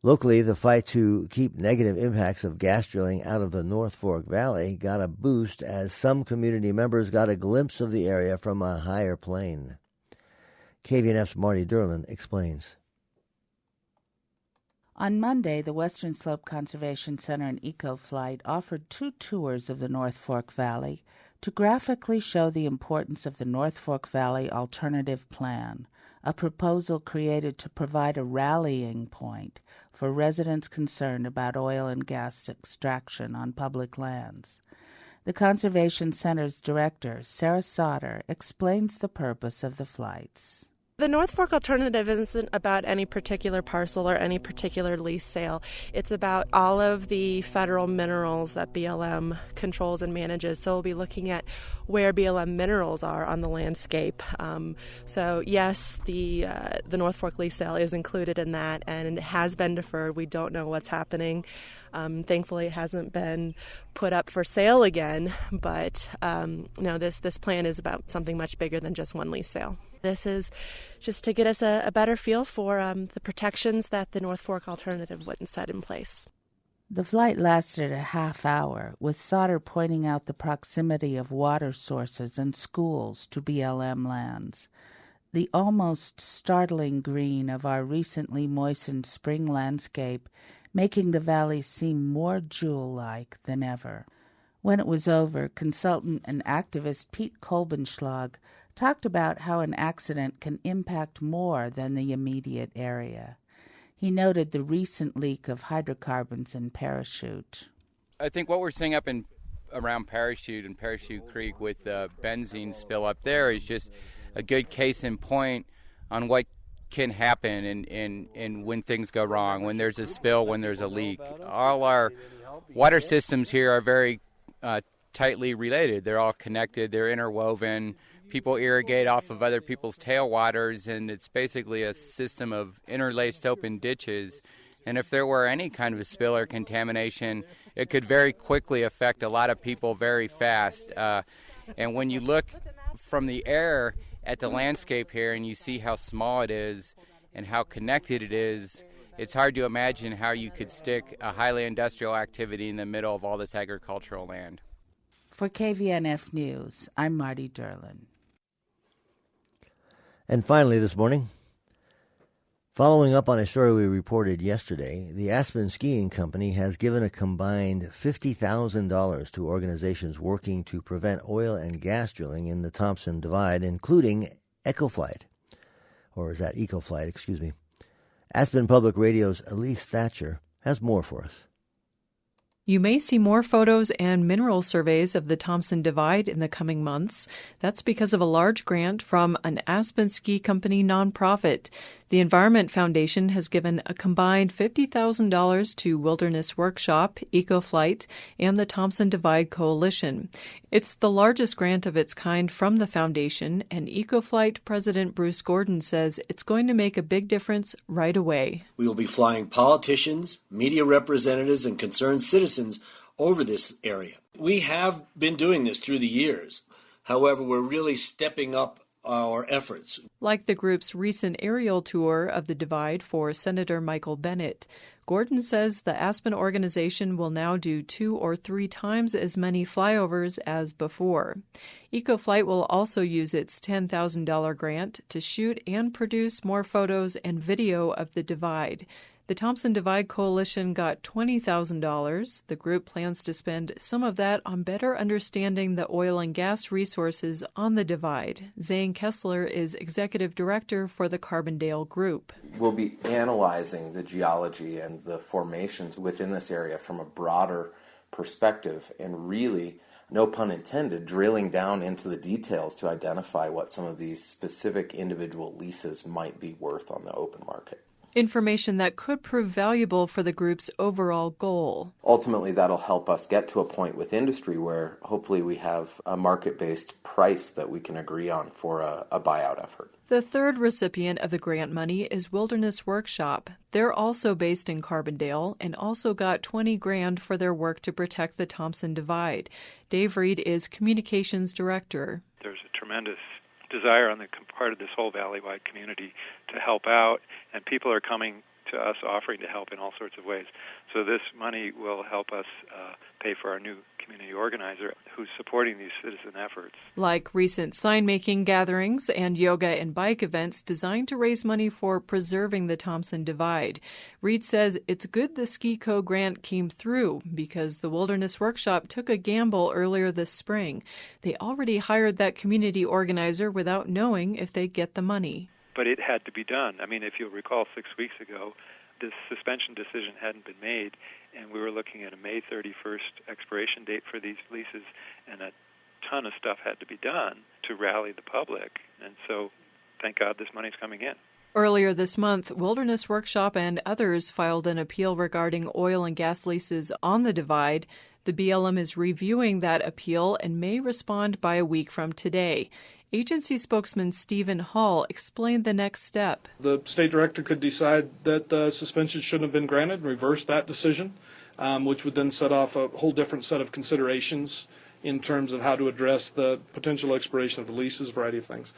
Locally, the fight to keep negative impacts of gas drilling out of the North Fork Valley got a boost as some community members got a glimpse of the area from a higher plane. KVNF's Marty Derlin explains. On Monday, the Western Slope Conservation Center and EcoFlight offered 2 tours of the North Fork Valley to graphically show the importance of the North Fork Valley Alternative Plan, a proposal created to provide a rallying point for residents concerned about oil and gas extraction on public lands. The Conservation Center's director, Sarah Sauter, explains the purpose of the flights. The North Fork Alternative isn't about any particular parcel or any particular lease sale. It's about all of the federal minerals that BLM controls and manages. So we'll be looking at where BLM minerals are on the landscape. So yes, the North Fork lease sale is included in that, and it has been deferred. We don't know what's happening. Thankfully, it hasn't been put up for sale again, but no, this plan is about something much bigger than just one lease sale. This is just to get us a better feel for the protections that the North Fork Alternative wouldn't set in place. The flight lasted a half hour, with Sauter pointing out the proximity of water sources and schools to BLM lands, the almost startling green of our recently moistened spring landscape making the valley seem more jewel-like than ever. When it was over, consultant and activist Pete Kolbenschlag talked about how an accident can impact more than the immediate area. He noted the recent leak of hydrocarbons in Parachute. I think what we're seeing up around Parachute and Parachute Creek with the benzene spill up there is just a good case in point on what can happen and when things go wrong, when there's a spill, when there's a leak. All our water systems here are very tightly related. They're all connected. They're interwoven. People irrigate off of other people's tailwaters, and it's basically a system of interlaced open ditches. And if there were any kind of a spill or contamination, it could very quickly affect a lot of people very fast. And when you look from the air at the landscape here and you see how small it is and how connected it is, it's hard to imagine how you could stick a highly industrial activity in the middle of all this agricultural land. For KVNF News, I'm Marty Derlin. And finally this morning, following up on a story we reported yesterday, the Aspen Skiing Company has given a combined $50,000 to organizations working to prevent oil and gas drilling in the Thompson Divide, including EcoFlight. Aspen Public Radio's Elise Thatcher has more for us. You may see more photos and mineral surveys of the Thompson Divide in the coming months. That's because of a large grant from an Aspen Ski Company nonprofit. The Environment Foundation has given a combined $50,000 to Wilderness Workshop, EcoFlight, and the Thompson Divide Coalition. It's the largest grant of its kind from the foundation, and EcoFlight President Bruce Gordon says it's going to make a big difference right away. We will be flying politicians, media representatives, and concerned citizens over this area. We have been doing this through the years. However, we're really stepping up our efforts. Like the group's recent aerial tour of the Divide for Senator Michael Bennet, Gordon says the Aspen organization will now do 2 or 3 times as many flyovers as before. EcoFlight will also use its $10,000 grant to shoot and produce more photos and video of the Divide. The Thompson Divide Coalition got $20,000. The group plans to spend some of that on better understanding the oil and gas resources on the Divide. Zane Kessler is executive director for the Carbondale Group. We'll be analyzing the geology and the formations within this area from a broader perspective and really, no pun intended, drilling down into the details to identify what some of these specific individual leases might be worth on the open market. Information that could prove valuable for the group's overall goal. Ultimately, that'll help us get to a point with industry where hopefully we have a market-based price that we can agree on for a buyout effort. The third recipient of the grant money is Wilderness Workshop. They're also based in Carbondale and also got $20,000 for their work to protect the Thompson Divide. Dave Reed is communications director. There's a tremendous desire on the part of this whole valley-wide community to help out, and people are coming to us offering to help in all sorts of ways. So this money will help us pay for our new community organizer who's supporting these citizen efforts. Like recent sign-making gatherings and yoga and bike events designed to raise money for preserving the Thompson Divide. Reed says it's good the SkiCo grant came through because the Wilderness Workshop took a gamble earlier this spring. They already hired that community organizer without knowing if they'd get the money. But it had to be done. I mean, if you'll recall 6 weeks ago, this suspension decision hadn't been made, and we were looking at a May 31st expiration date for these leases, and a ton of stuff had to be done to rally the public. And so, thank God this money's coming in. Earlier this month, Wilderness Workshop and others filed an appeal regarding oil and gas leases on the Divide. The BLM is reviewing that appeal and may respond by a week from today. Agency spokesman Stephen Hall explained the next step. The state director could decide that suspension shouldn't have been granted and reverse that decision, which would then set off a whole different set of considerations in terms of how to address the potential expiration of the leases, a variety of things.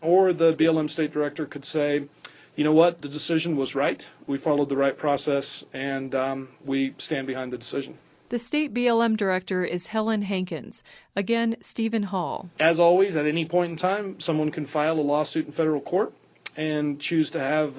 Or the BLM state director could say, you know what, the decision was right, we followed the right process, and we stand behind the decision. The state BLM director is Helen Hankins. Again, Stephen Hall. As always, at any point in time, someone can file a lawsuit in federal court and choose to have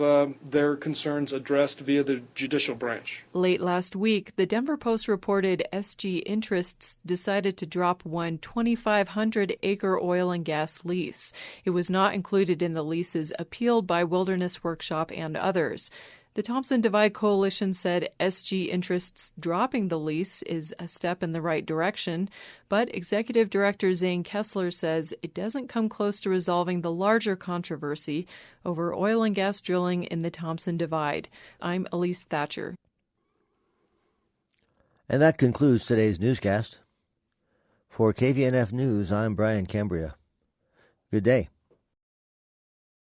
their concerns addressed via the judicial branch. Late last week, the Denver Post reported SG Interests decided to drop one 2,500-acre oil and gas lease. It was not included in the leases appealed by Wilderness Workshop and others. The Thompson Divide Coalition said SG Interests dropping the lease is a step in the right direction, but Executive Director Zane Kessler says it doesn't come close to resolving the larger controversy over oil and gas drilling in the Thompson Divide. I'm Elise Thatcher. And that concludes today's newscast. For KVNF News, I'm Brian Cambria. Good day.